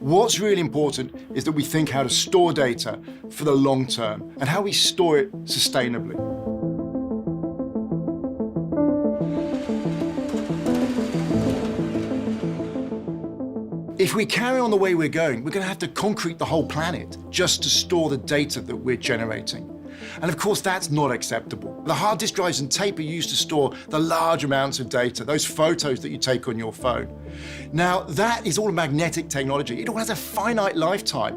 What's really important is that we think how to store data for the long term and how we store it sustainably. If we carry on the way we're going, we're going to have to concrete the whole planet just to store the data that we're generating. And of course, that's not acceptable. The hard disk drives and tape are used to store the large amounts of data, those photos that you take on your phone. Now, that is all magnetic technology. It all has a finite lifetime.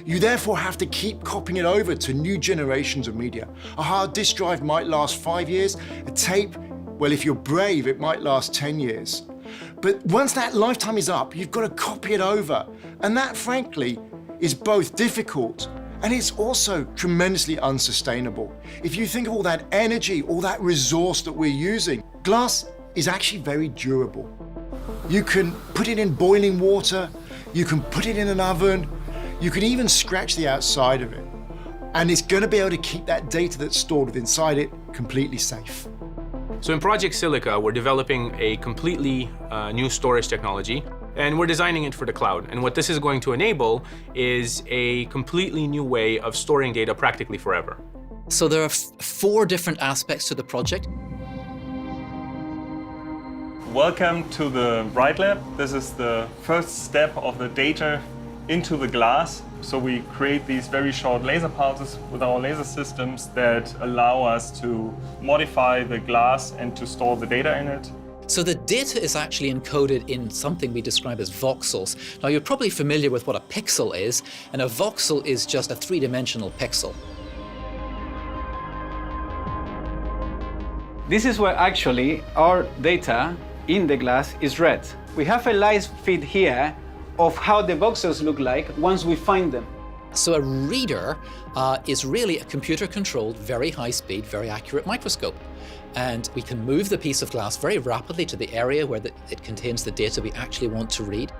You therefore have to keep copying it over to new generations of media. A hard disk drive might last 5 years. A tape, well, if you're brave, it might last 10 years. But once that lifetime is up, you've got to copy it over. And that, frankly, is both difficult and it's also tremendously unsustainable. If you think of all that energy, all that resource that we're using, glass is actually very durable. You can put it in boiling water, you can put it in an oven, you can even scratch the outside of it. And it's going to be able to keep that data that's stored inside it completely safe. So in Project Silica, we're developing a completely new storage technology, and we're designing it for the cloud. And what this is going to enable is a completely new way of storing data practically forever. So there are 4 different aspects to the project. Welcome to the Write Lab. This is the first step of the data into the glass. So we create these very short laser pulses with our laser systems that allow us to modify the glass and to store the data in it. So the data is actually encoded in something we describe as voxels. Now, you're probably familiar with what a pixel is, and a voxel is just a 3-dimensional pixel. This is where actually our data in the glass is read. We have a live feed here of how the voxels look like once we find them. So a reader is really a computer-controlled, very high-speed, very accurate microscope. And we can move the piece of glass very rapidly to the area where it contains the data we actually want to read.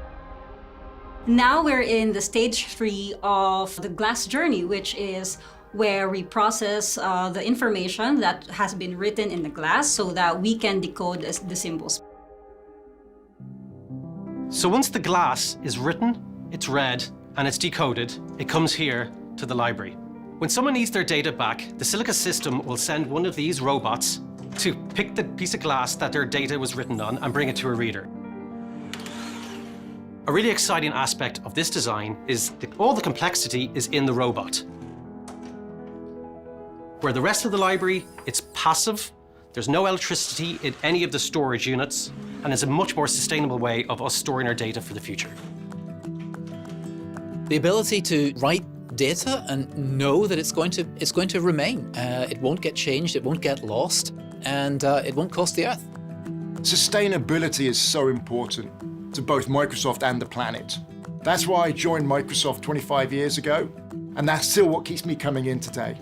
Now we're in the stage 3 of the glass journey, which is where we process the information that has been written in the glass so that we can decode the symbols. So once the glass is written, it's read, and it's decoded, it comes here to the library. When someone needs their data back, the Silica system will send one of these robots to pick the piece of glass that their data was written on and bring it to a reader. A really exciting aspect of this design is that all the complexity is in the robot. Where the rest of the library, it's passive, there's no electricity in any of the storage units, and it's a much more sustainable way of us storing our data for the future. The ability to write data and know that it's going to remain. It won't get changed, it won't get lost, and it won't cost the Earth. Sustainability is so important to both Microsoft and the planet. That's why I joined Microsoft 25 years ago, and that's still what keeps me coming in today.